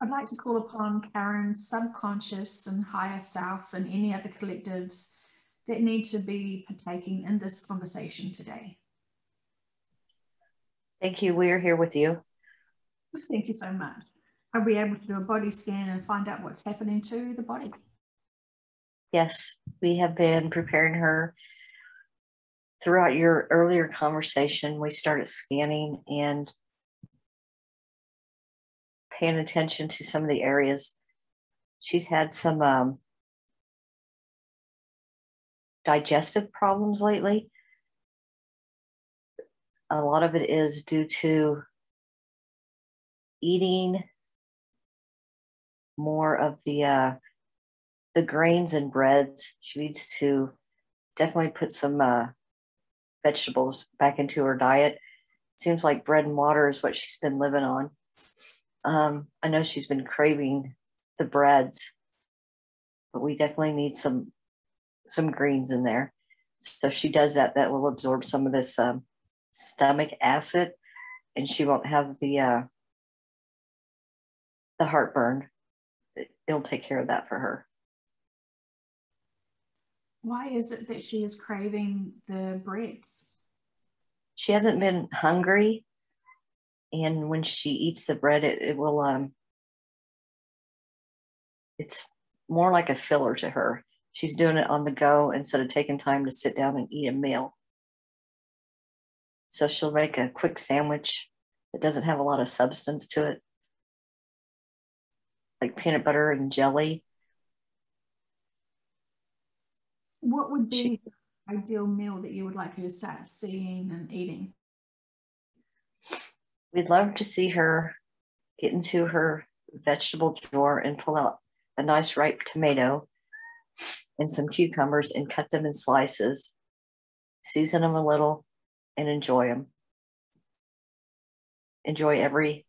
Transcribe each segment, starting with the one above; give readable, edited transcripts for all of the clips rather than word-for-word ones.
I'd like to call upon Karen's subconscious and higher self and any other collectives that need to be partaking in this conversation today. Thank you. We are here with you. Thank you so much. Are we able to do a body scan and find out what's happening to the body? Yes, we have been preparing her. Throughout your earlier conversation, we started scanning and paying attention to some of the areas. She's had some digestive problems lately. A lot of it is due to eating more of the grains and breads. She needs to definitely put some vegetables back into her diet. It seems like bread and water is what she's been living on. I know she's been craving the breads, but we definitely need some greens in there. So if she does that, that will absorb some of this stomach acid, and she won't have the heartburn. It'll take care of that for her. Why is it that she is craving the breads? She hasn't been hungry, and when she eats the bread, it will it's more like a filler to her. She's doing it on the go instead of taking time to sit down and eat a meal. So she'll make a quick sandwich that doesn't have a lot of substance to it, like peanut butter and jelly. What would be the ideal meal that you would like her to start seeing and eating? We'd love to see her get into her vegetable drawer and pull out a nice ripe tomato and some cucumbers and cut them in slices, season them a little, and enjoy them. Enjoy every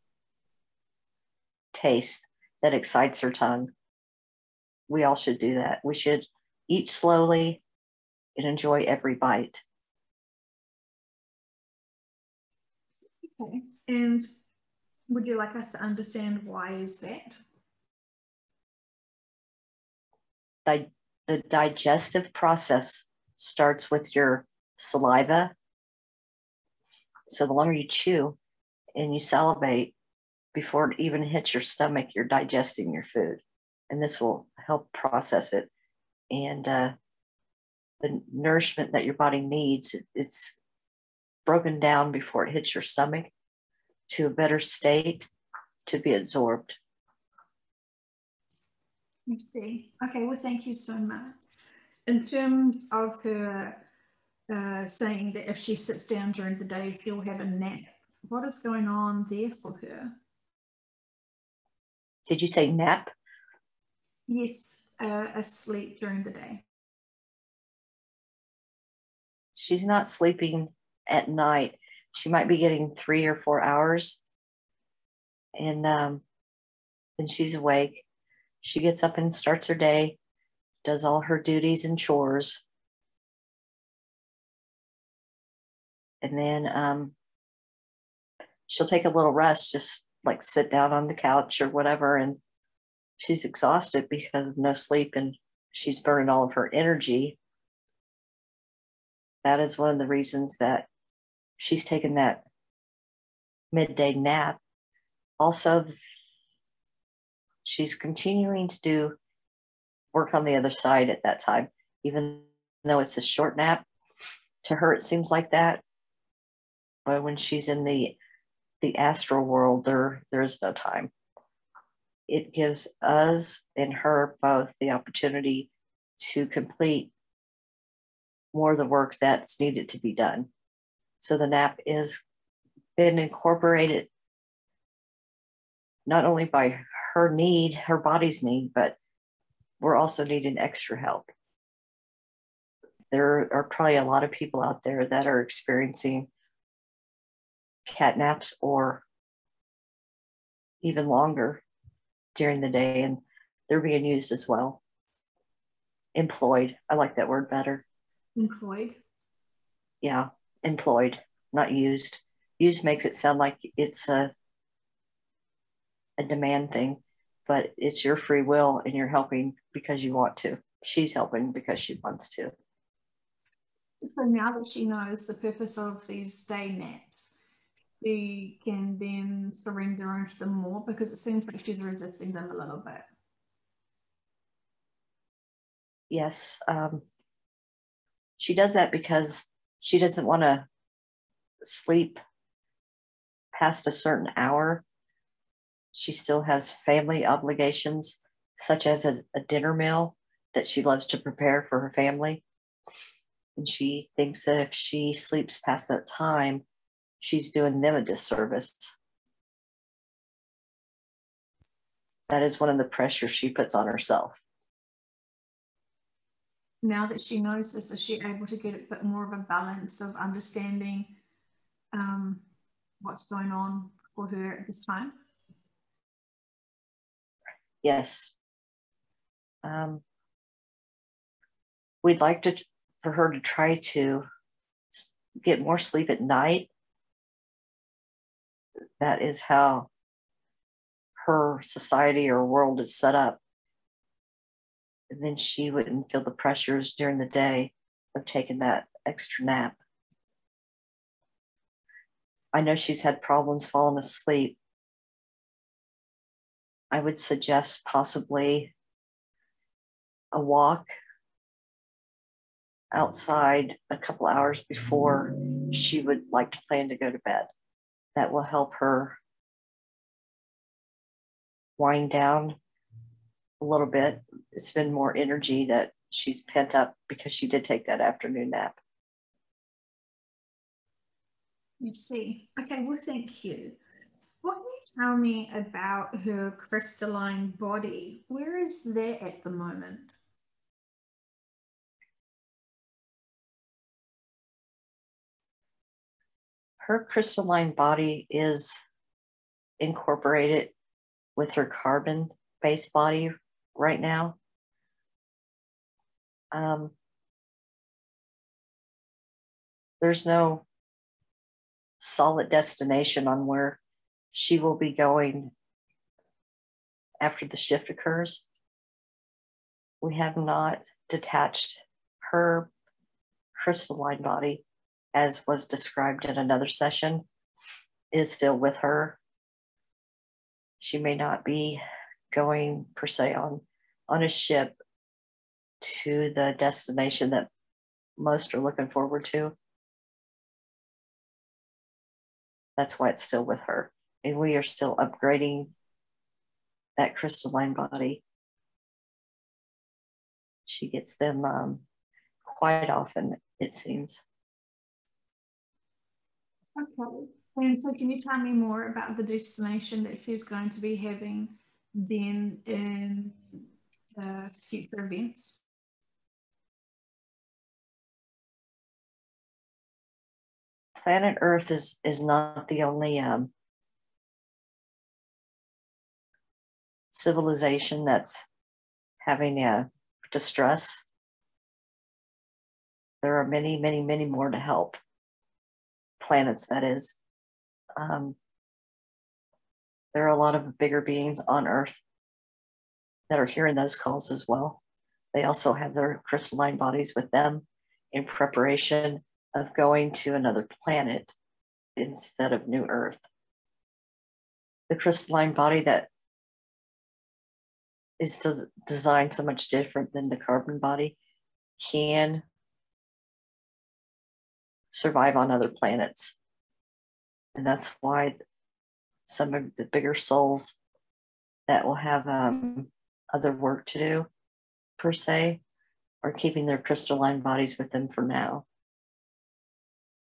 taste that excites her tongue. We all should do that. We should eat slowly and enjoy every bite. Okay. And would you like us to understand why is that? The digestive process starts with your saliva. So the longer you chew and you salivate, before it even hits your stomach, you're digesting your food. And this will help process it. And the nourishment that your body needs, it's broken down before it hits your stomach to a better state to be absorbed. I see. Okay, well, thank you so much. In terms of her saying that if she sits down during the day, she'll have a nap, what is going on there for her? Did you say nap? Yes, asleep during the day. She's not sleeping at night. She might be getting 3 or 4 hours. And then she's awake. She gets up and starts her day, does all her duties and chores. And then she'll take a little rest, just like sit down on the couch or whatever. And she's exhausted because of no sleep and she's burning all of her energy. That is one of the reasons that she's taken that midday nap. Also, she's continuing to do work on the other side at that time, even though it's a short nap. To her, it seems like that. But when she's in the astral world, there is no time. It gives us and her both the opportunity to complete more of the work that's needed to be done. So the nap is been incorporated not only by her need, her body's need, but we're also needing extra help. There are probably a lot of people out there that are experiencing cat naps or even longer during the day, and they're being used as well. Employed. I like that word better. Employed? Yeah, employed, not used. Used makes it sound like it's a demand thing. but it's your free will and you're helping because you want to. She's helping because she wants to. So now that she knows the purpose of these day naps, she can then surrender into them more, because it seems like she's resisting them a little bit. Yes. She does that because she doesn't want to sleep past a certain hour. She still has family obligations, such as a dinner meal that she loves to prepare for her family. And she thinks that if she sleeps past that time, she's doing them a disservice. That is one of the pressures she puts on herself. Now that she knows this, is she able to get a bit more of a balance of understanding what's going on for her at this time? Yes. We'd like for her to try to get more sleep at night. That is how her society or world is set up. And then she wouldn't feel the pressures during the day of taking that extra nap. I know she's had problems falling asleep. I would suggest possibly a walk outside a couple hours before she would like to plan to go to bed. That will help her wind down a little bit, spend more energy that she's pent up because she did take that afternoon nap. You see. Okay, well, thank you. What can you tell me about her crystalline body? Where is that at the moment? Her crystalline body is incorporated with her carbon-based body right now. There's no solid destination on where she will be going after the shift occurs. We have not detached her crystalline body, as was described in another session. It is still with her. She may not be going per se on a ship to the destination that most are looking forward to. That's why it's still with her. And we are still upgrading that crystalline body. She gets them quite often, it seems. Okay. And so can you tell me more about the destination that she's going to be having then in future events? Planet Earth is not the only civilization that's having a distress. There are many, many, many more to help. Planets, that is. There are a lot of bigger beings on Earth that are hearing those calls as well. They also have their crystalline bodies with them in preparation of going to another planet instead of New Earth. The crystalline body that is designed so much different than the carbon body can survive on other planets. And that's why some of the bigger souls that will have other work to do, per se, are keeping their crystalline bodies with them for now.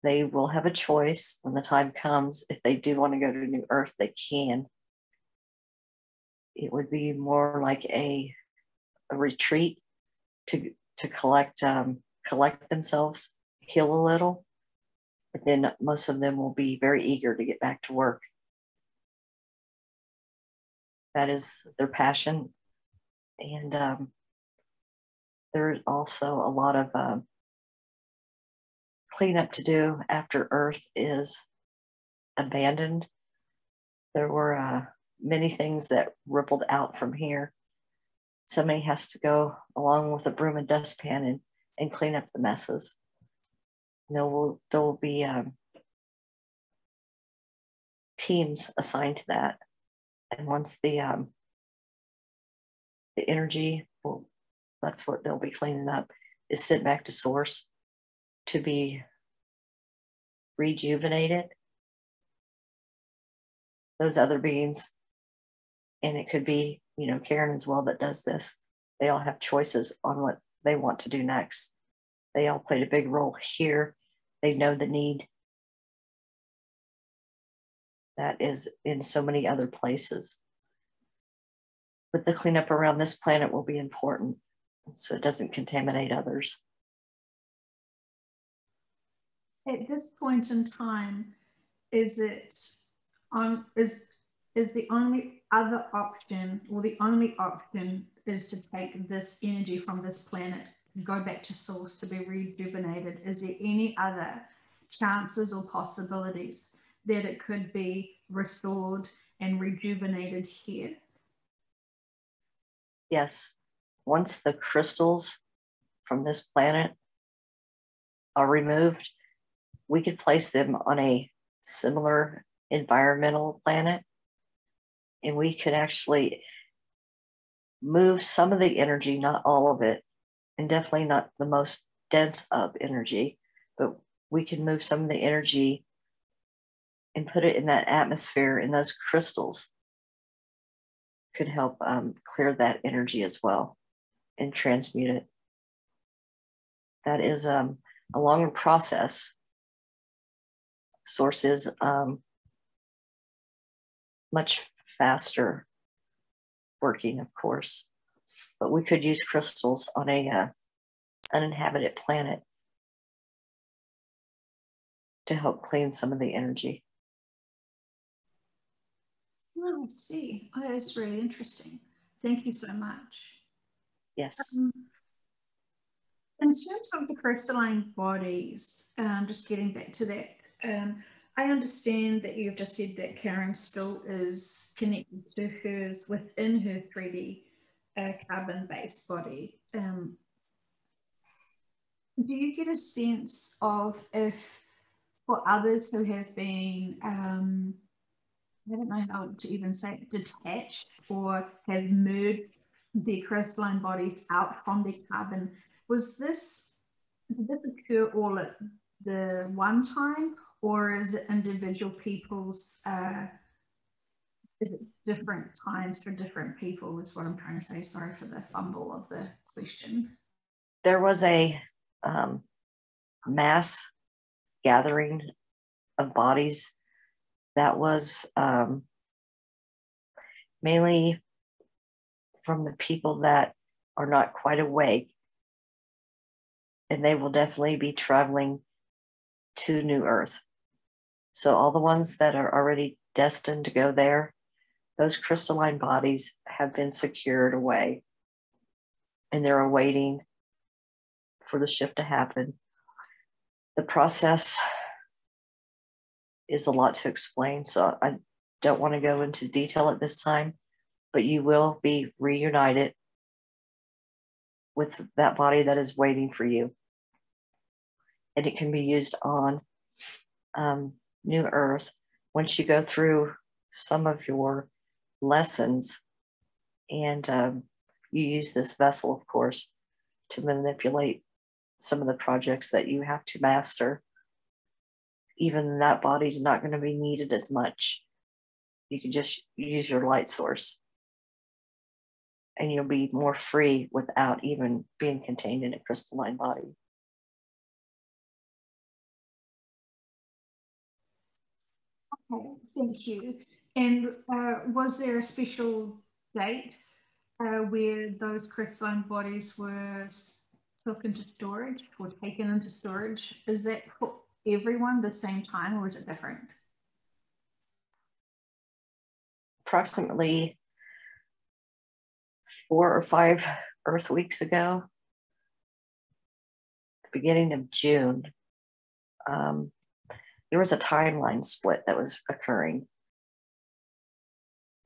They will have a choice when the time comes. If they do want to go to New Earth, they can. It would be more like a retreat to collect themselves, heal a little. But then most of them will be very eager to get back to work. That is their passion. And there's also a lot of cleanup to do after Earth is abandoned. There were many things that rippled out from here. Somebody has to go along with a broom and dustpan and clean up the messes. There will be teams assigned to that. And once the energy, well, that's what they'll be cleaning up, is sent back to source to be rejuvenated. Those other beings, and it could be, Karen as well that does this, they all have choices on what they want to do next. They all played a big role here. They know the need that is in so many other places. But the cleanup around this planet will be important so it doesn't contaminate others. At this point in time, is the only other option, or the only option is to take this energy from this planet, go back to source to be rejuvenated? Is there any other chances or possibilities that it could be restored and rejuvenated here? Yes. Once the crystals from this planet are removed, we could place them on a similar environmental planet, and we could actually move some of the energy, not all of it, and definitely not the most dense of energy, but we can move some of the energy and put it in that atmosphere, and those crystals could help clear that energy as well and transmute it. That is a longer process. Source is much faster working, of course, but we could use crystals on a uninhabited planet to help clean some of the energy. Oh, I see. Oh, that's really interesting. Thank you so much. Yes. In terms of the crystalline bodies, just getting back to that, I understand that you've just said that Karen still is connected to hers within her 3D carbon-based body. Do you get a sense of if for others who have been, I don't know how to even say it, detached or have merged their crystalline bodies out from their carbon, did this occur all at the one time, or is it individual people's, is it different times for different people, is what I'm trying to say. Sorry for the fumble of the question. There was a mass gathering of bodies that was mainly from the people that are not quite awake, and they will definitely be traveling to New Earth. So all the ones that are already destined to go there, those crystalline bodies have been secured away, and they're awaiting for the shift to happen. The process is a lot to explain, so I don't want to go into detail at this time, but you will be reunited with that body that is waiting for you. And it can be used on New Earth once you go through some of your lessons, and you use this vessel, of course, to manipulate some of the projects that you have to master. Even that body's not going to be needed as much. You can just use your light source, and you'll be more free without even being contained in a crystalline body. Okay, thank you. And was there a special date where those crystalline bodies were took into storage or taken into storage? Is that for everyone the same time, or is it different? Approximately 4 or 5 Earth weeks ago, beginning of June, there was a timeline split that was occurring.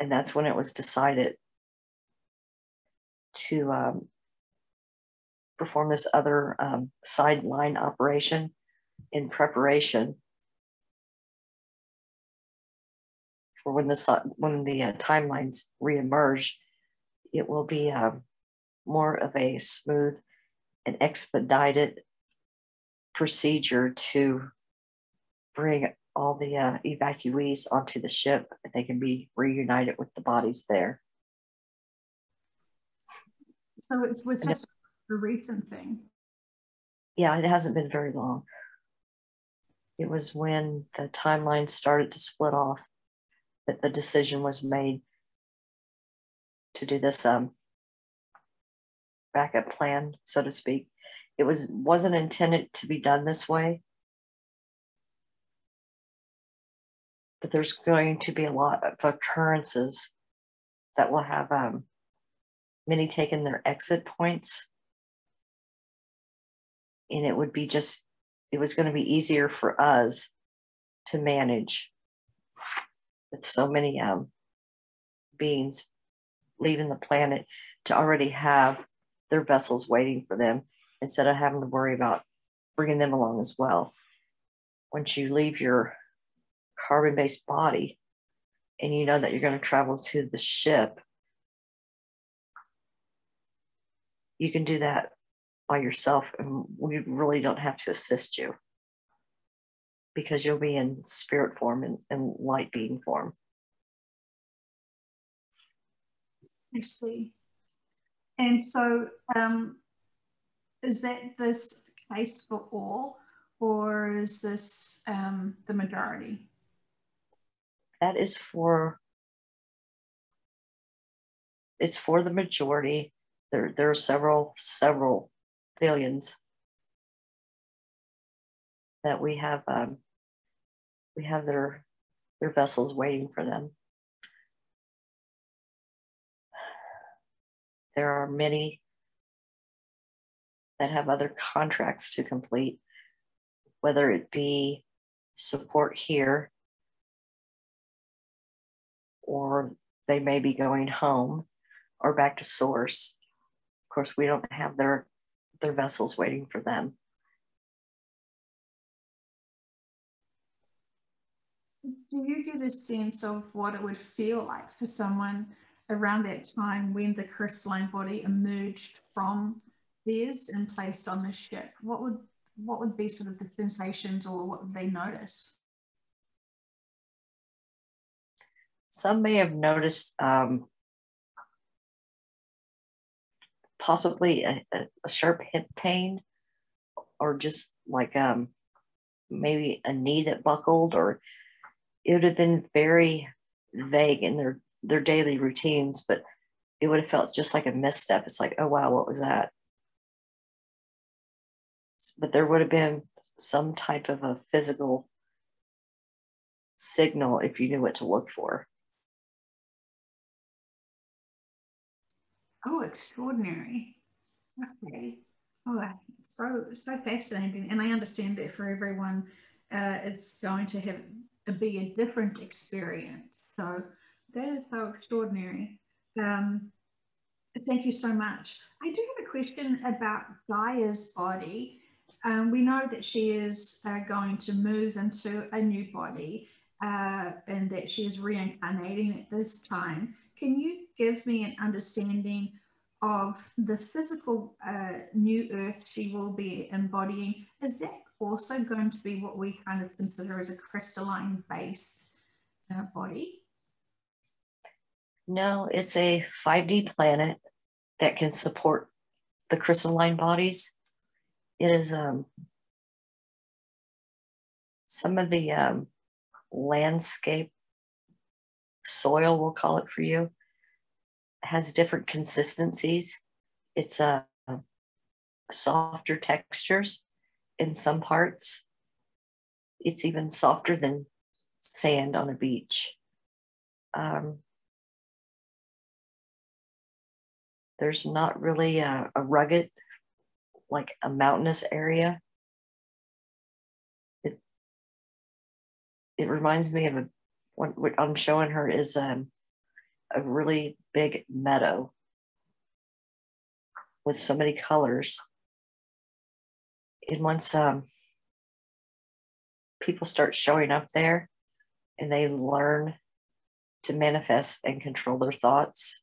And that's when it was decided to perform this other sideline operation in preparation for when the timelines reemerge. It will be more of a smooth and expedited procedure to bring all the evacuees onto the ship. They can be reunited with the bodies there. So it was just a recent thing. Yeah, it hasn't been very long. It was when the timeline started to split off that the decision was made to do this backup plan, so to speak. It wasn't intended to be done this way, but there's going to be a lot of occurrences that will have many taken their exit points, and it was going to be easier for us to manage with so many beings leaving the planet to already have their vessels waiting for them instead of having to worry about bringing them along as well. Once you leave your carbon-based body and you know that you're going to travel to the ship, you can do that by yourself, and we really don't have to assist you because you'll be in spirit form and light being form. I see. And so is that this case for all, or is this the majority? That is it's for the majority. There are several billions that we have their vessels waiting for them. There are many that have other contracts to complete, whether it be support here or they may be going home or back to source. Of course, we don't have their vessels waiting for them. Do you get a sense of what it would feel like for someone around that time when the crystalline body emerged from theirs and placed on the ship? What would be sort of the sensations, or what would they notice? Some may have noticed possibly a sharp hip pain, or just like maybe a knee that buckled, or it would have been very vague in their daily routines, but it would have felt just like a misstep. It's like, oh wow, what was that? But there would have been some type of a physical signal if you knew what to look for. Oh, extraordinary. Okay. Oh, so fascinating. And I understand that for everyone, it's going to be a different experience. So that is so extraordinary. Thank you so much. I do have a question about Gaia's body. We know that she is going to move into a new body and that she is reincarnating at this time. Can you give me an understanding of the physical new earth she will be embodying? Is that also going to be what we kind of consider as a crystalline based body? No, it's a 5D planet that can support the crystalline bodies. It is some of the landscape soil, we'll call it for you, has different consistencies. It's softer textures in some parts. It's even softer than sand on a beach. There's not really a rugged, like a mountainous area. It reminds me of what I'm showing her is a really big meadow with so many colors. And once people start showing up there and they learn to manifest and control their thoughts,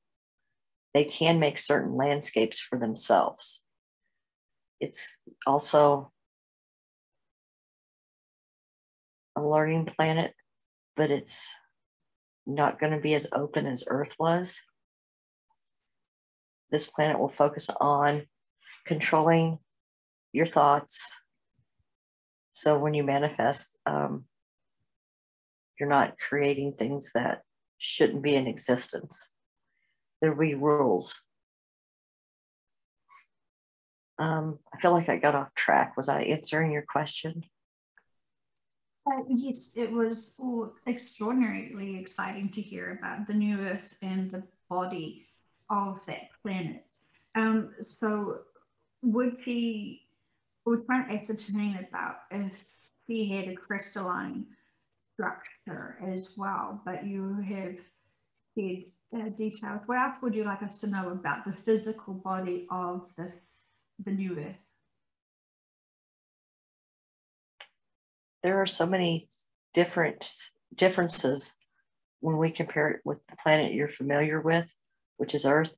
they can make certain landscapes for themselves. It's also a learning planet, but it's not going to be as open as Earth was. This planet will focus on controlling your thoughts. So when you manifest, you're not creating things that shouldn't be in existence. There'll be rules. I feel like I got off track. Was I answering your question? Yes, it was all extraordinarily exciting to hear about the new Earth and the body of that planet. So would we trying to ascertain about if he had a crystalline structure as well, but you have said details. What else would you like us to know about the physical body of the new Earth? There are so many differences when we compare it with the planet you're familiar with, which is Earth.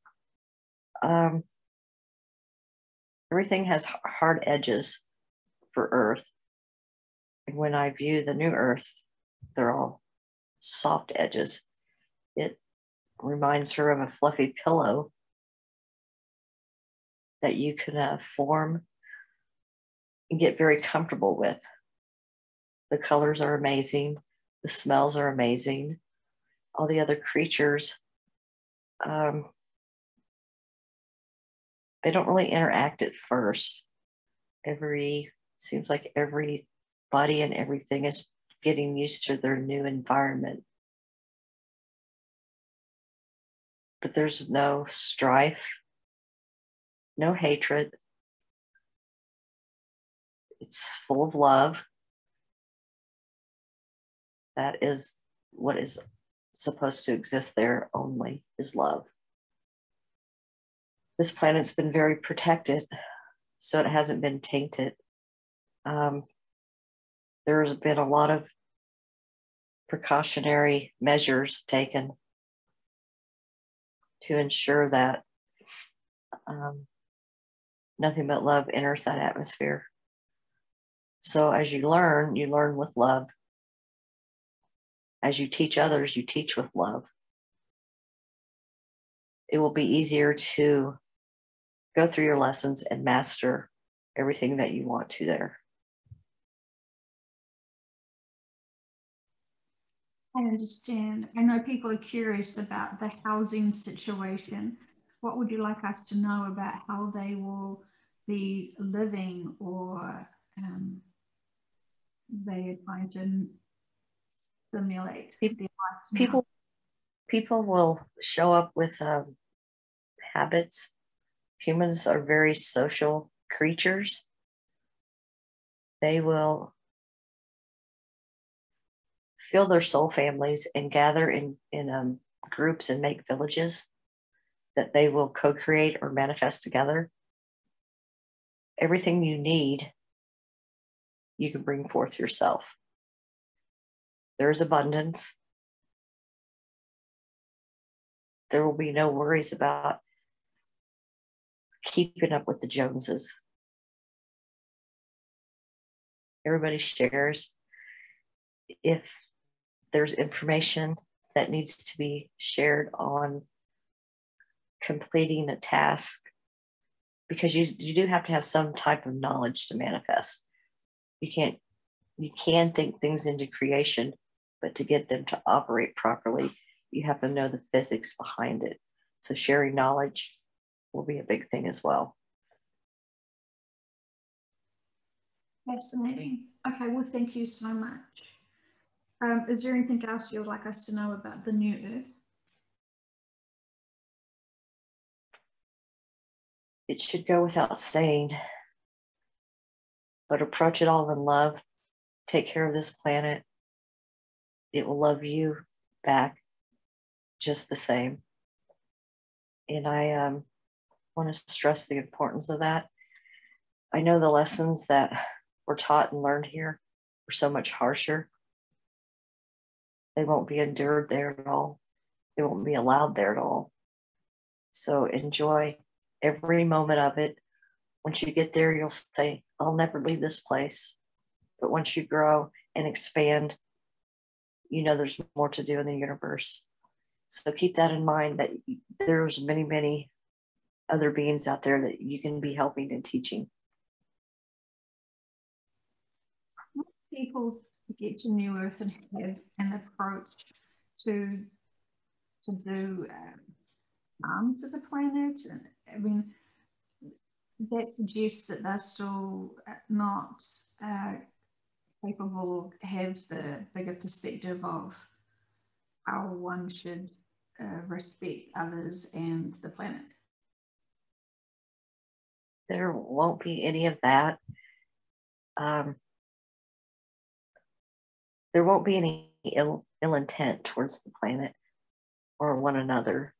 Everything has hard edges for Earth. And when I view the new Earth, they're all soft edges. It reminds her of a fluffy pillow that you can form and get very comfortable with. The colors are amazing. The smells are amazing. All the other creatures, they don't really interact at first. Seems like every body and everything is getting used to their new environment. But there's no strife, no hatred. It's full of love. That is what is supposed to exist there only, is love. This planet's been very protected, so it hasn't been tainted. There's been a lot of precautionary measures taken to ensure that nothing but love enters that atmosphere. So as you learn with love. As you teach others, you teach with love. It will be easier to go through your lessons and master everything that you want to there. I understand. I know people are curious about the housing situation. What would you like us to know about how they will be living, or they are trying to simulate people will show up with habits. Humans are very social creatures. They will feel their soul families and gather in groups and make villages that they will co-create or manifest together. Everything you need, you can bring forth yourself. There is abundance. There will be no worries about keeping up with the Joneses. Everybody shares. If there's information that needs to be shared on completing a task, because you do have to have some type of knowledge to manifest. You can think things into creation, but to get them to operate properly, you have to know the physics behind it. So sharing knowledge will be a big thing as well. Fascinating. Okay, well, thank you so much. Is there anything else you would like us to know about the new Earth? It should go without saying, but approach it all in love. Take care of this planet. It will love you back. just the same. And I want to stress the importance of that. I know the lessons that were taught and learned here were so much harsher. They won't be endured there at all. They won't be allowed there at all. So enjoy every moment of it. Once you get there, you'll say, I'll never leave this place. But once you grow and expand, you know there's more to do in the universe. So keep that in mind, that there's many, many other beings out there that you can be helping and teaching. People get to New Earth and have an approach to do harm to the planet. And I mean, that suggests that they're still not capable of have the bigger perspective of how one should respect others and the planet. There won't be any of that. There won't be any ill intent towards the planet or one another.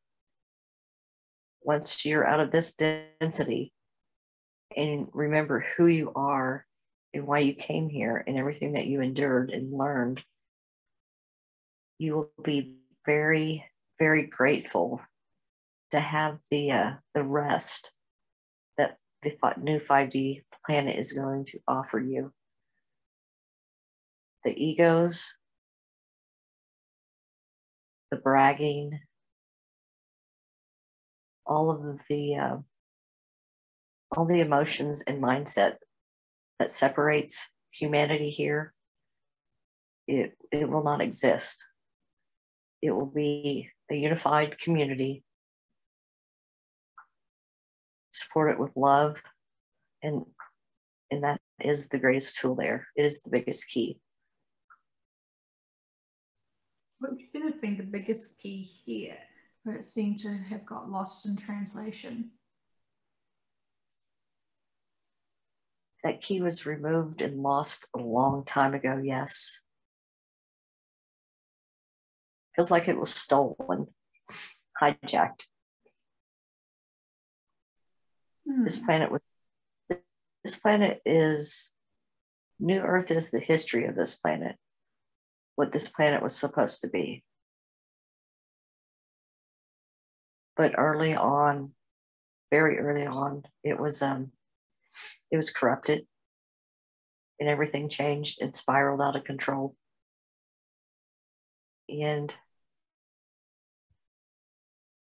Once you're out of this density and remember who you are and why you came here and everything that you endured and learned, you will be very, very grateful to have the rest that the new 5D planet is going to offer you. The egos, the bragging, all the emotions and mindset that separates humanity here, it will not exist. It will be a unified community, support it with love, and that is the greatest tool there. It is the biggest key. What should have been the biggest key here, but it seemed to have got lost in translation? That key was removed and lost a long time ago, yes. Feels like it was stolen, hijacked. This planet is, New Earth is the history of this planet, what this planet was supposed to be. But early on, very early on, it was corrupted and everything changed and spiraled out of control. And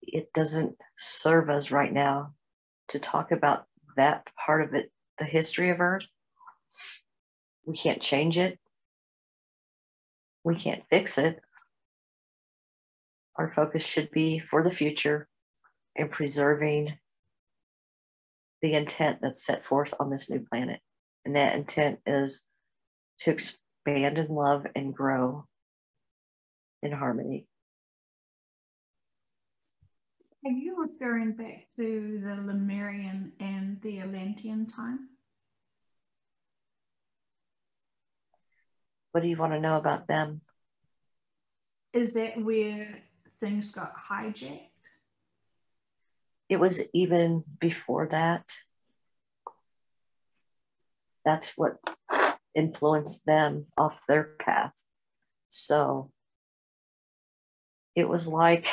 it doesn't serve us right now to talk about that part of it, the history of Earth. We can't change it. We can't fix it. Our focus should be for the future and preserving the intent that's set forth on this new planet. And that intent is to expand in love and grow in harmony. Are you referring back to the Lemurian and the Atlantean time? What do you want to know about them? Is that where things got hijacked? It was even before that. That's what influenced them off their path. So it was like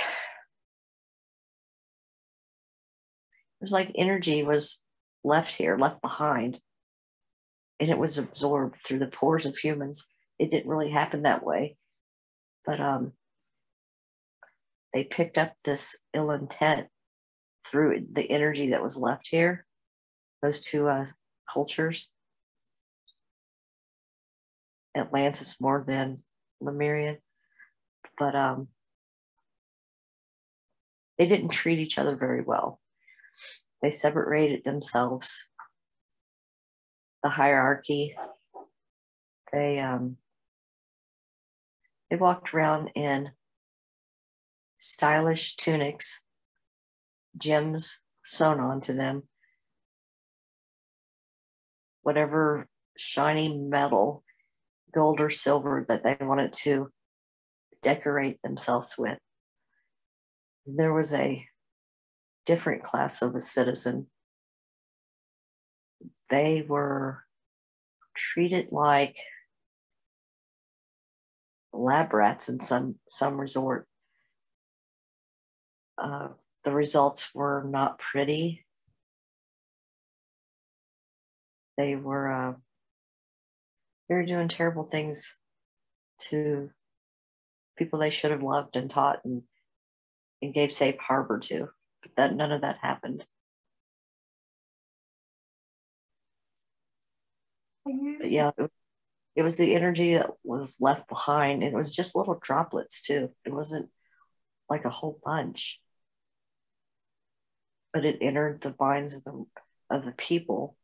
energy was left here, left behind, and it was absorbed through the pores of humans. It didn't really happen that way, but they picked up this ill intent through the energy that was left here, those two cultures, Atlantis more than Lemurian, but they didn't treat each other very well. They separated themselves. The hierarchy, they walked around in stylish tunics, gems sewn onto them, whatever shiny metal, gold or silver that they wanted to decorate themselves with. There was a different class of a citizen. They were treated like lab rats in some resort. The results were not pretty. They were doing terrible things to people they should have loved and taught and gave safe harbor to. But that none of that happened. But yeah, it was the energy that was left behind. And it was just little droplets too. It wasn't like a whole bunch. But it entered the minds of the people,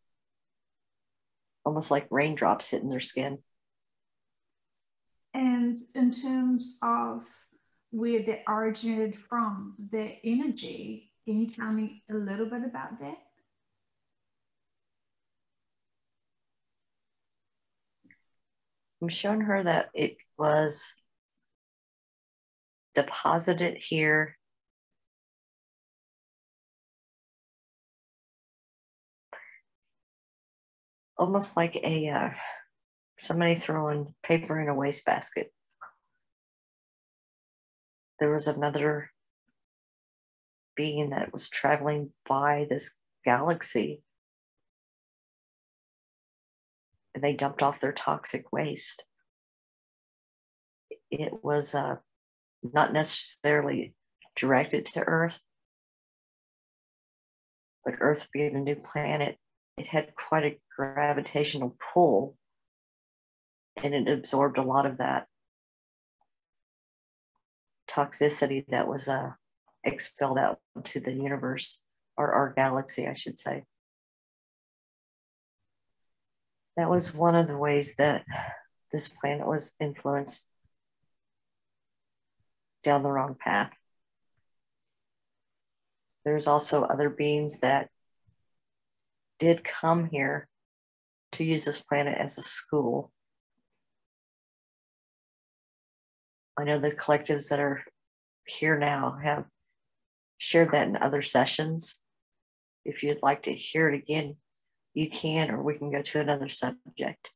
almost like raindrops hitting their skin. And in terms of where they originated from, their energy, can you tell me a little bit about that? I'm showing her that it was deposited here almost like a somebody throwing paper in a wastebasket. There was another being that was traveling by this galaxy, and they dumped off their toxic waste. It was not necessarily directed to Earth, but Earth being a new planet, it had quite a gravitational pull, and it absorbed a lot of that toxicity that was expelled out to the universe, or our galaxy, I should say. That was one of the ways that this planet was influenced down the wrong path. There's also other beings that did come here to use this planet as a school. I know the collectives that are here now have shared that in other sessions. If you'd like to hear it again, you can, or we can go to another subject.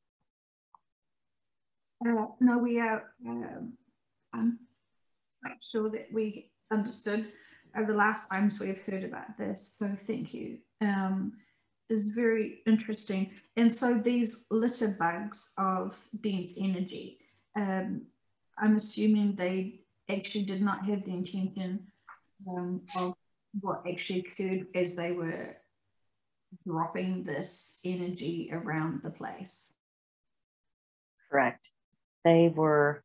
No, we are. I'm not sure that we understood over the last times we've heard about this. So thank you. Is very interesting. And so these litter bugs of being's energy, I'm assuming they actually did not have the intention of what actually occurred as they were dropping this energy around the place. Correct. They were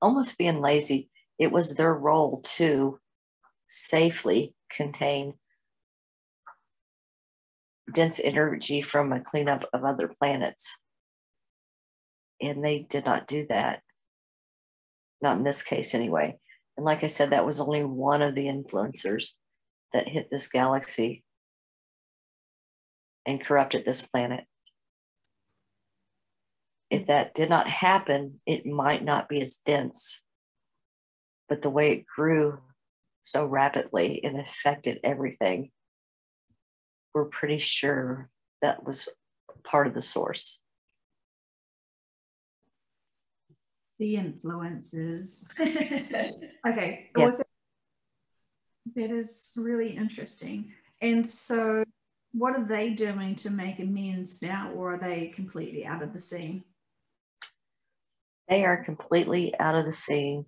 almost being lazy. It was their role to safely contain dense energy from a cleanup of other planets. And they did not do that. Not in this case, anyway. And like I said, that was only one of the influencers that hit this galaxy and corrupted this planet. If that did not happen, it might not be as dense. But the way it grew so rapidly and affected everything, we're pretty sure that was part of the source. The influences. Okay. Yeah. That is really interesting. And so what are they doing to make amends now, or are they completely out of the scene? They are completely out of the scene.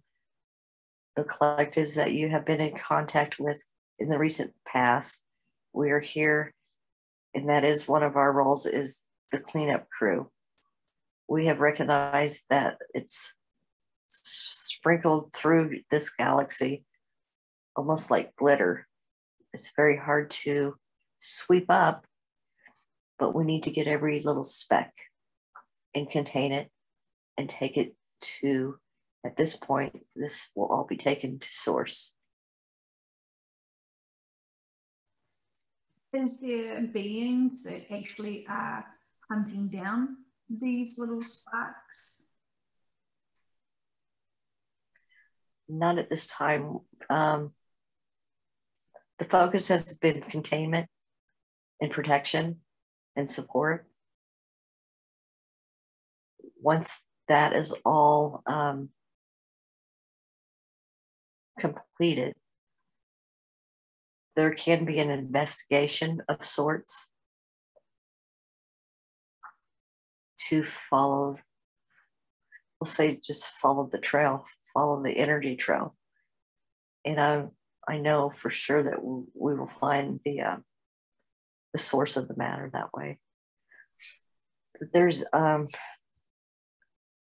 The collectives that you have been in contact with in the recent past, we are here, and that is one of our roles, is the cleanup crew. We have recognized that it's sprinkled through this galaxy almost like glitter. It's very hard to sweep up, but we need to get every little speck and contain it and take it to, at this point, this will all be taken to source. Is there beings that actually are hunting down these little sparks? Not at this time. The focus has been containment and protection and support. Once that is all completed, there can be an investigation of sorts to follow, we'll say just follow the trail, follow the energy trail. And I know for sure that we will find the source of the matter that way. There's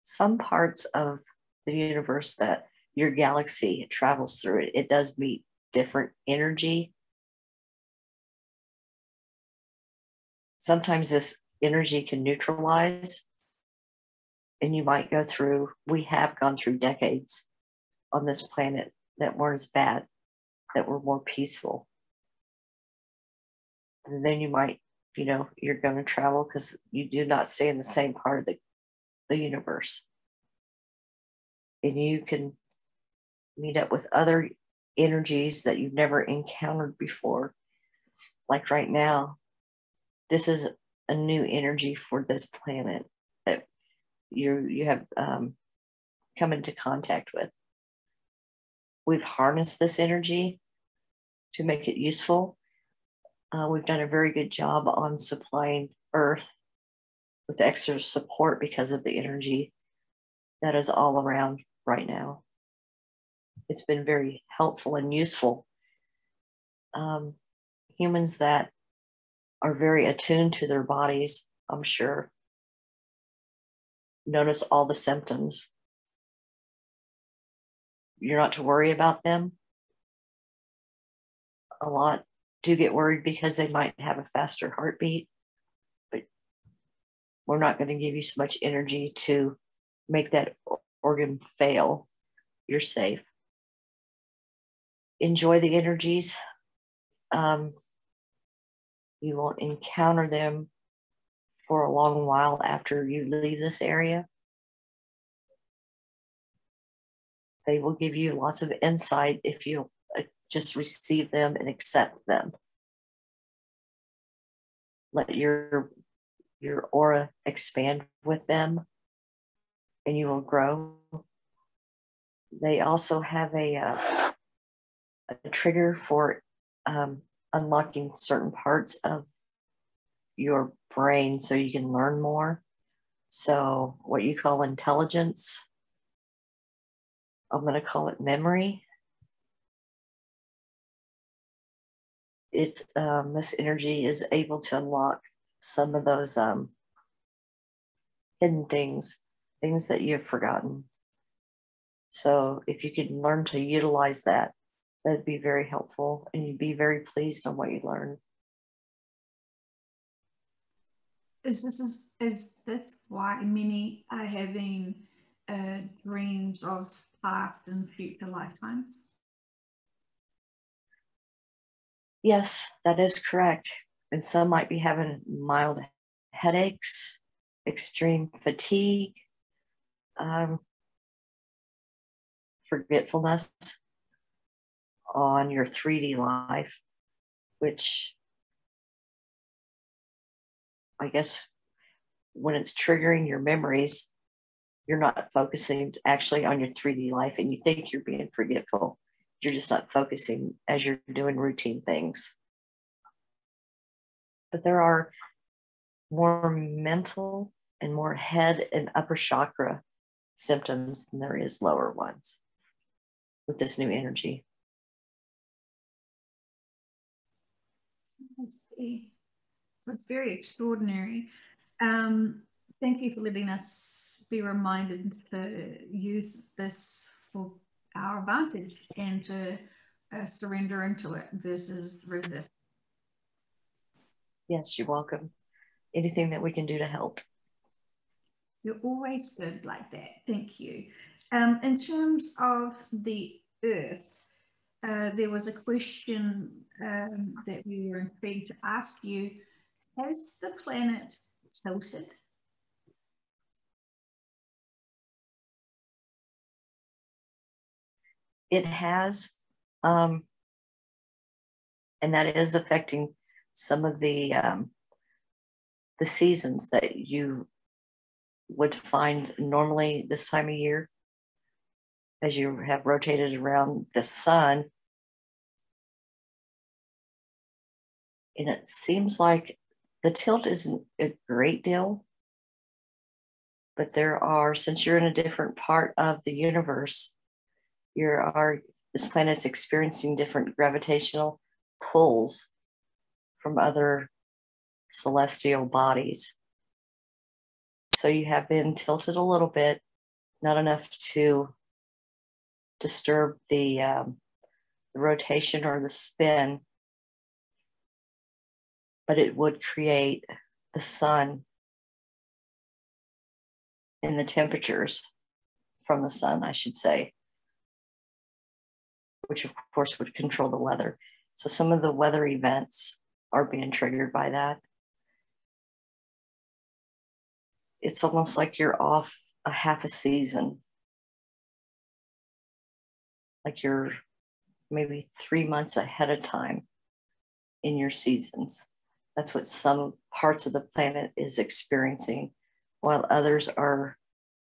some parts of the universe that your galaxy travels through. It does meet different energy. Sometimes this energy can neutralize, and you might go through, we have gone through decades on this planet that weren't as bad, that were more peaceful. And then you might, you're going to travel because you do not stay in the same part of the universe. And you can meet up with other energies that you've never encountered before. Like right now, this is a new energy for this planet that you have come into contact with. We've harnessed this energy to make it useful. We've done a very good job on supplying Earth with extra support because of the energy that is all around right now. It's been very helpful and useful. Humans that are very attuned to their bodies, I'm sure, notice all the symptoms. You're not to worry about them. A lot do get worried because they might have a faster heartbeat, but we're not going to give you so much energy to make that organ fail. You're safe. Enjoy the energies. You won't encounter them for a long while after you leave this area. They will give you lots of insight if you just receive them and accept them. Let your aura expand with them, and you will grow. They also have a trigger for unlocking certain parts of your brain so you can learn more. So what you call intelligence, I'm going to call it memory. It's this energy is able to unlock some of those hidden things that you've forgotten. So if you can learn to utilize that, that'd be very helpful, and you'd be very pleased on what you learn. Is this why many are having dreams of past and future lifetimes? Yes, that is correct. And some might be having mild headaches, extreme fatigue, forgetfulness on your 3D life, which I guess when it's triggering your memories, you're not focusing actually on your 3D life, and you think you're being forgetful. You're just not focusing as you're doing routine things. But there are more mental and more head and upper chakra symptoms than there is lower ones with this new energy. I see. It's very extraordinary. Thank you for letting us be reminded to use this for our advantage and to surrender into it versus resist. Yes, you're welcome. Anything that we can do to help. You're always good like that. Thank you. In terms of the Earth, there was a question that we were intrigued to ask you. Has the planet tilted? It has, And that is affecting some of the seasons that you would find normally this time of year, as you have rotated around the sun. And it seems like the tilt isn't a great deal, but there are, since you're in a different part of the universe, this planet's experiencing different gravitational pulls from other celestial bodies. So you have been tilted a little bit, not enough to disturb the rotation or the spin, but it would create the sun and the temperatures from the sun, I should say, which of course would control the weather. So some of the weather events are being triggered by that. It's almost like you're off a half a season. Like you're maybe 3 months ahead of time in your seasons. That's what some parts of the planet is experiencing, while others are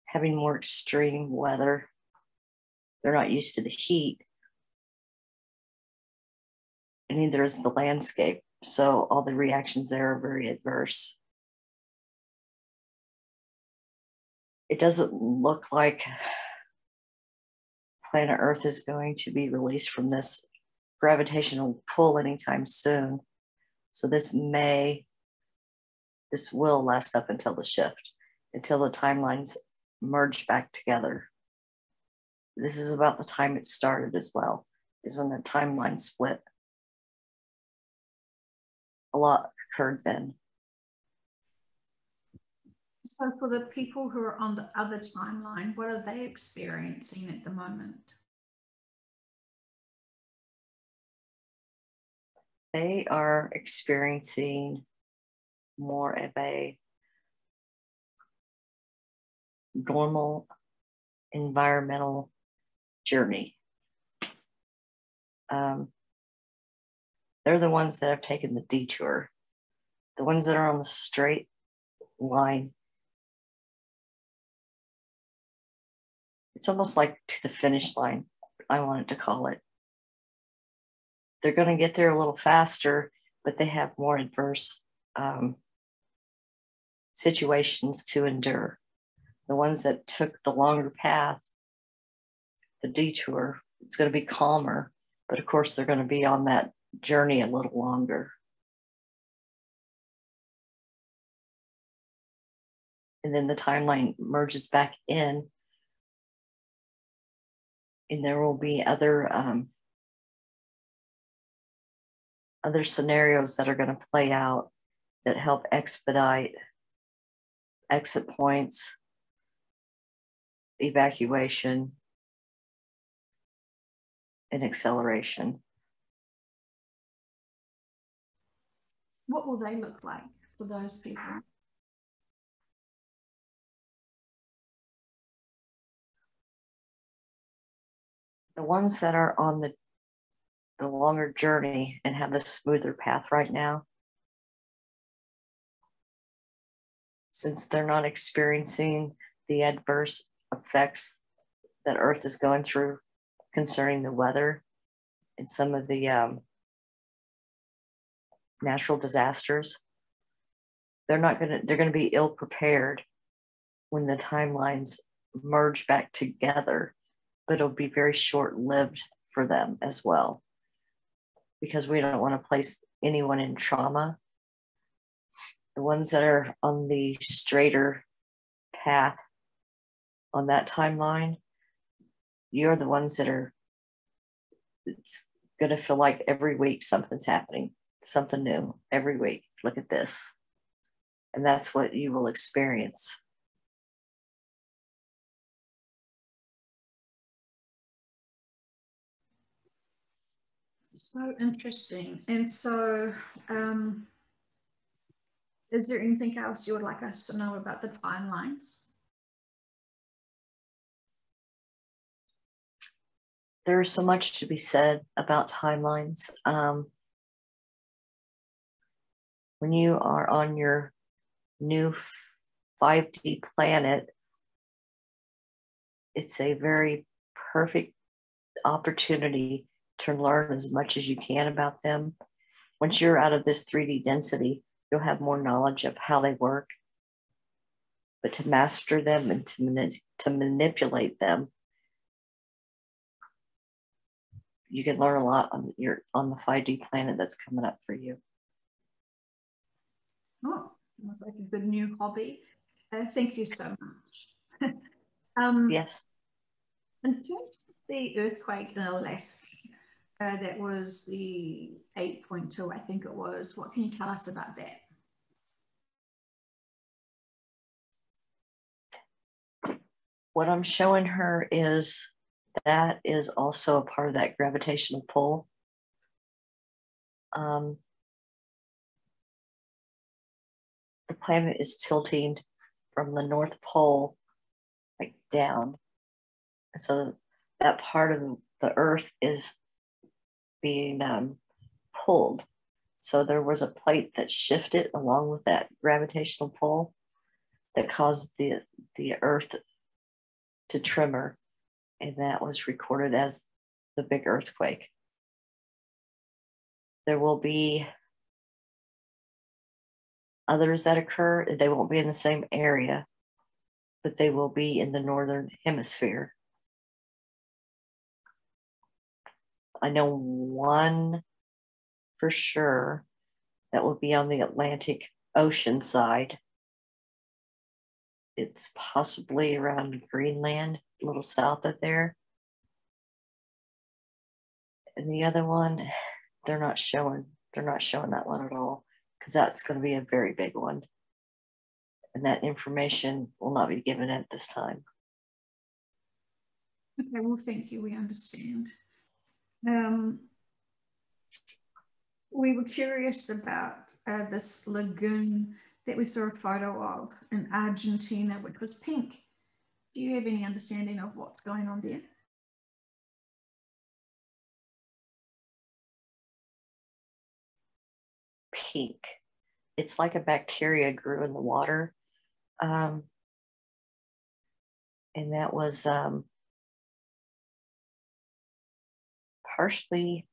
having more extreme weather. They're not used to the heat, and neither is the landscape. So all the reactions there are very adverse. It doesn't look like planet Earth is going to be released from this gravitational pull anytime soon. So this will last up until the shift, until the timelines merge back together. This is about the time it started as well, is when the timeline split. A lot occurred then. So for the people who are on the other timeline, what are they experiencing at the moment? They are experiencing more of a normal environmental journey. They're the ones that have taken the detour. The ones that are on the straight line. It's almost like to the finish line, I wanted to call it. They're going to get there a little faster, but they have more adverse situations to endure. The ones that took the longer path, the detour, it's going to be calmer, but of course they're going to be on that journey a little longer. And then the timeline merges back in, and there will be other scenarios that are going to play out that help expedite exit points, evacuation, and acceleration. What will they look like for those people? The ones that are on the longer journey and have a smoother path right now, since they're not experiencing the adverse effects that Earth is going through concerning the weather and some of the natural disasters, they're going to be ill prepared when the timelines merge back together, but it'll be very short-lived for them as well, because we don't want to place anyone in trauma. The ones that are on the straighter path on that timeline, you're the ones that are, it's going to feel like every week something's happening, something new every week. Look at this. And that's what you will experience. So interesting. And so, is there anything else you would like us to know about the timelines? There is so much to be said about timelines. When you are on your new 5D planet, it's a very perfect opportunity to learn as much as you can about them. Once you're out of this 3D density, you'll have more knowledge of how they work. But to master them and to manipulate them, you can learn a lot on the 5D planet that's coming up for you. Oh, looks like a good new hobby. Thank you so much. Yes. In terms of the earthquake in Alaska, that was the 8.2, I think it was. What can you tell us about that? What I'm showing her is that is also a part of that gravitational pull. The planet is tilting from the North Pole like down. And so that part of the Earth is being pulled. So there was a plate that shifted along with that gravitational pull that caused the Earth to tremor. And that was recorded as the big earthquake. There will be others that occur. They won't be in the same area, but they will be in the northern hemisphere. I know one for sure that will be on the Atlantic Ocean side. It's possibly around Greenland, a little south of there. And the other one, they're not showing that one at all, because that's going to be a very big one. And that information will not be given at this time. Okay, well, thank you. We understand. We were curious about this lagoon that we saw a photo of in Argentina, which was pink. Do you have any understanding of what's going on there? Pink. It's like a bacteria grew in the water. And that was partially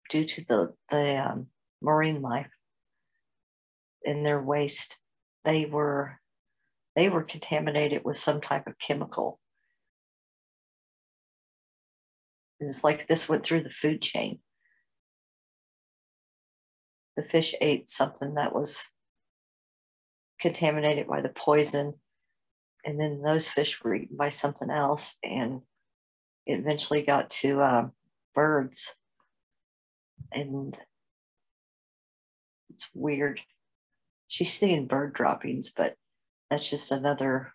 due to the marine life in their waste. They were contaminated with some type of chemical. It's like this went through the food chain. The fish ate something that was contaminated by the poison, and then those fish were eaten by something else, and it eventually got to birds. And it's weird. She's seeing bird droppings, but that's just another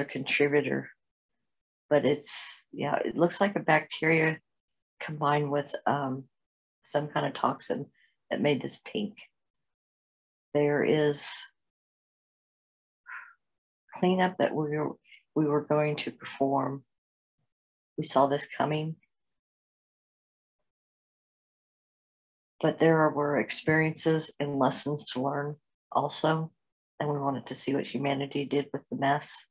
contributor. But it looks like a bacteria combined with some kind of toxin that made this pink. There is cleanup that we were going to perform. We saw this coming. But there were experiences and lessons to learn also. And we wanted to see what humanity did with the mess.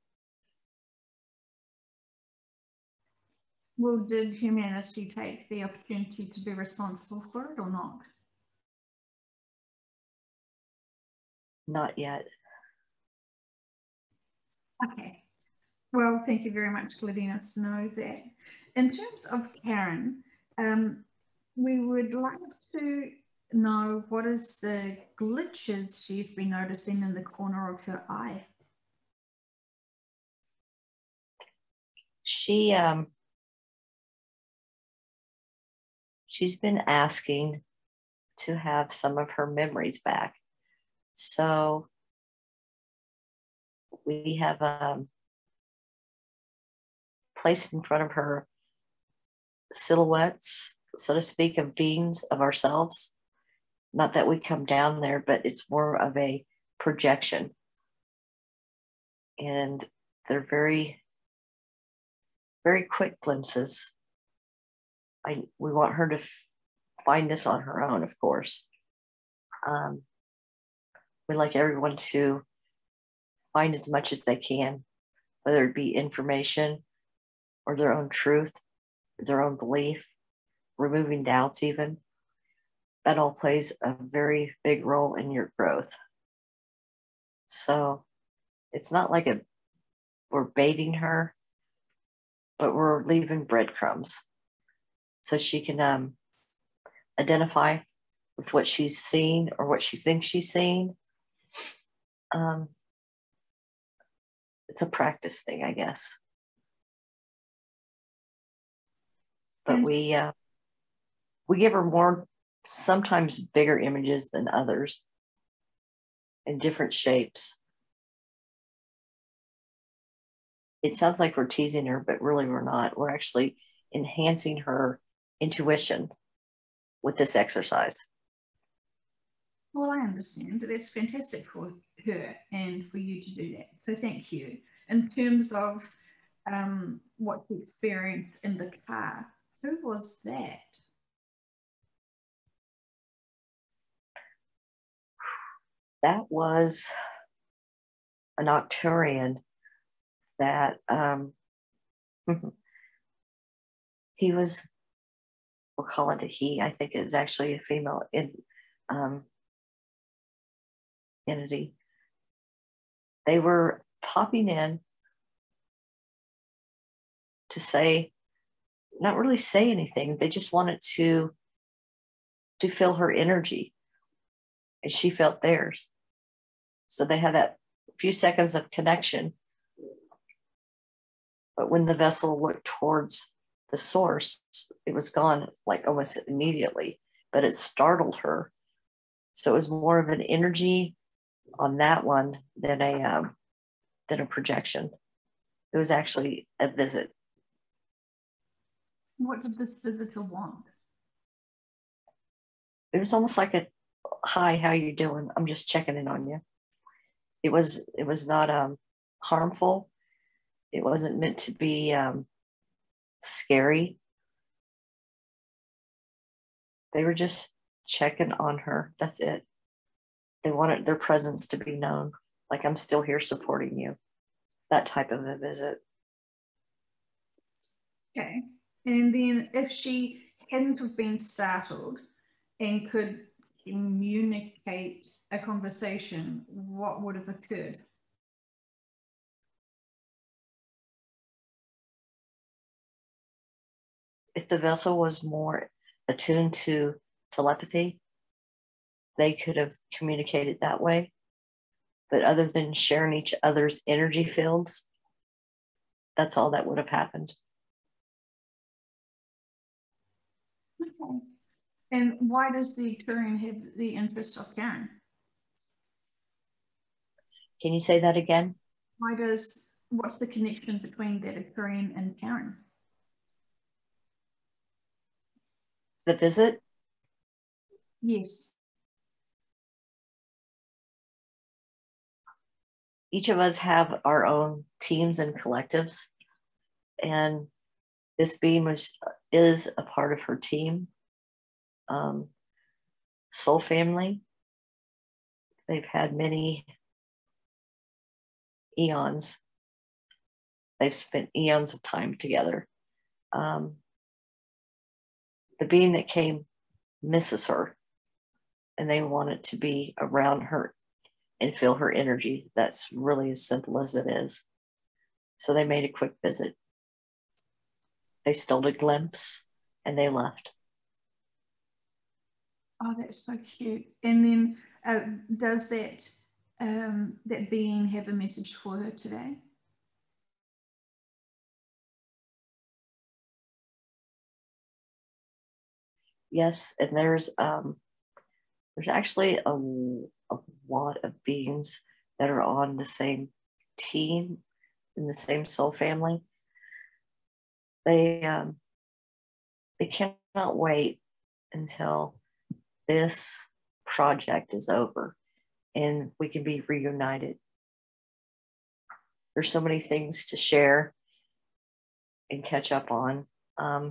Well, did humanity take the opportunity to be responsible for it or not? Not yet. Okay. Well, thank you very much for letting us know that. In terms of Karen, we would like to know what is the glitches she's been noticing in the corner of her eye. She's been asking to have some of her memories back. So we have placed in front of her silhouettes, so to speak, of beings of ourselves. Not that we come down there, but it's more of a projection. And they're very, very quick glimpses. We want her to find this on her own, of course. We like everyone to find as much as they can, whether it be information or their own truth, their own belief, removing doubts even. That all plays a very big role in your growth. So it's not like we're baiting her, but we're leaving breadcrumbs so she can identify with what she's seen or what she thinks she's seen. It's a practice thing, I guess. But we give her more, sometimes bigger images than others in different shapes. It sounds like we're teasing her, but really we're not. We're actually enhancing her intuition with this exercise. Well, I understand. That's fantastic for her and for you to do that. So thank you. In terms of what you experienced in the car, who was that? That was an Arcturian that he was, we'll call it a he. I think it was actually a female entity. They were popping in to say, not really say anything. They just wanted to feel her energy, and she felt theirs. So they had that few seconds of connection. But when the vessel looked towards the source, it was gone like almost immediately, but it startled her. So it was more of an energy on that one than a projection. It was actually a visit. What did this visitor want? It was almost like a, hi, how you doing? I'm just checking in on you. It was not harmful. It wasn't meant to be scary. They were just checking on her. That's it. They wanted their presence to be known. Like, I'm still here supporting you. That type of a visit. Okay. And then if she hadn't have been startled and could communicate a conversation, what would have occurred? If the vessel was more attuned to telepathy, they could have communicated that way. But other than sharing each other's energy fields, that's all that would have happened. Okay. And why does the Arcturian have the interest of Karen? Can you say that again? What's the connection between that Arcturian and Karen? The visit? Yes. Each of us have our own teams and collectives, and this being is a part of her team. Soul family. They've had many eons. They've spent eons of time together. The being that came misses her, and they want it to be around her and feel her energy. That's really as simple as it is. So they made a quick visit. They stole a glimpse and they left. Oh, that's so cute. And then does that being have a message for her today? Yes, and there's actually a lot of beings that are on the same team in the same soul family. They cannot wait until this project is over and we can be reunited. There's so many things to share and catch up on. I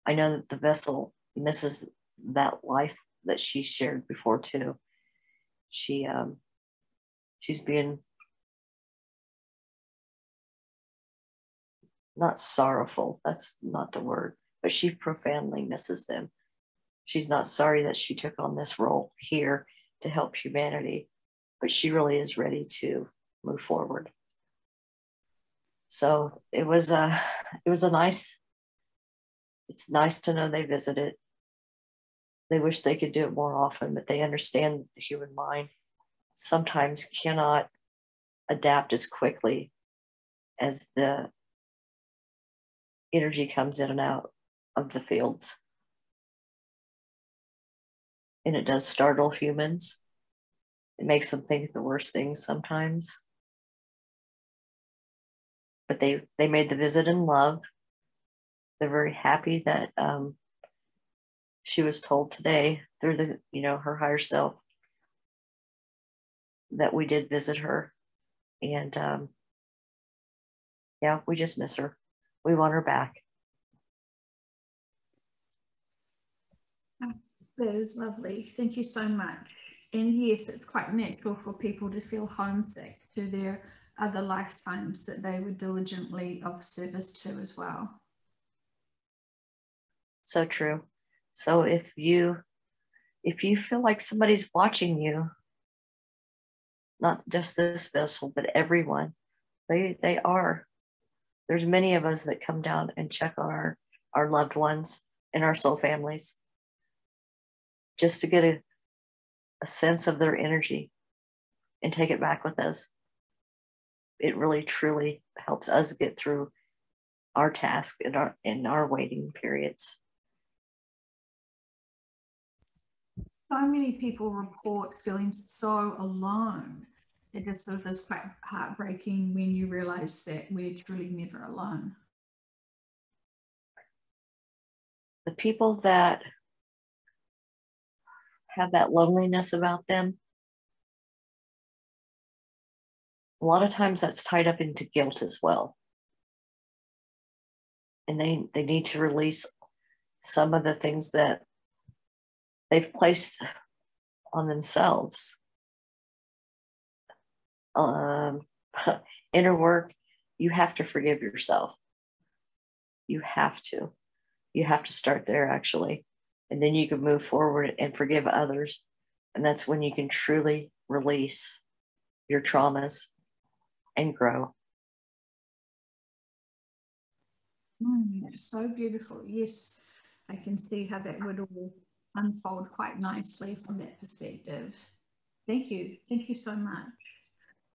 know that the vessel misses that life that she shared before too. She's being not sorrowful, that's not the word, but she profoundly misses them. She's not sorry that she took on this role here to help humanity, but she really is ready to move forward. So it was a nice, it's nice to know they visited. They wish they could do it more often, but they understand the human mind sometimes cannot adapt as quickly as the energy comes in and out of the fields. And it does startle humans. It makes them think the worst things sometimes. But they made the visit in love. They're very happy that she was told today through the, her higher self that we did visit her. And yeah, we just miss her. We want her back. That is lovely. Thank you so much. And yes, it's quite natural for people to feel homesick to their other lifetimes that they were diligently of service to as well. So true. So if you feel like somebody's watching you, not just this vessel, but everyone, they are. There's many of us that come down and check on our loved ones and our soul families just to get a sense of their energy and take it back with us. It really, truly helps us get through our task in our waiting periods. So many people report feeling so alone. It just sort of is quite heartbreaking when you realize that we're truly never alone. The people that have that loneliness about them, a lot of times that's tied up into guilt as well. And they need to release some of the things that they've placed on themselves. Inner work, you have to forgive yourself. You have to start there, actually. And then you can move forward and forgive others. And that's when you can truly release your traumas and grow. So beautiful. Yes, I can see how that would all unfold quite nicely from that perspective. Thank you. Thank you so much.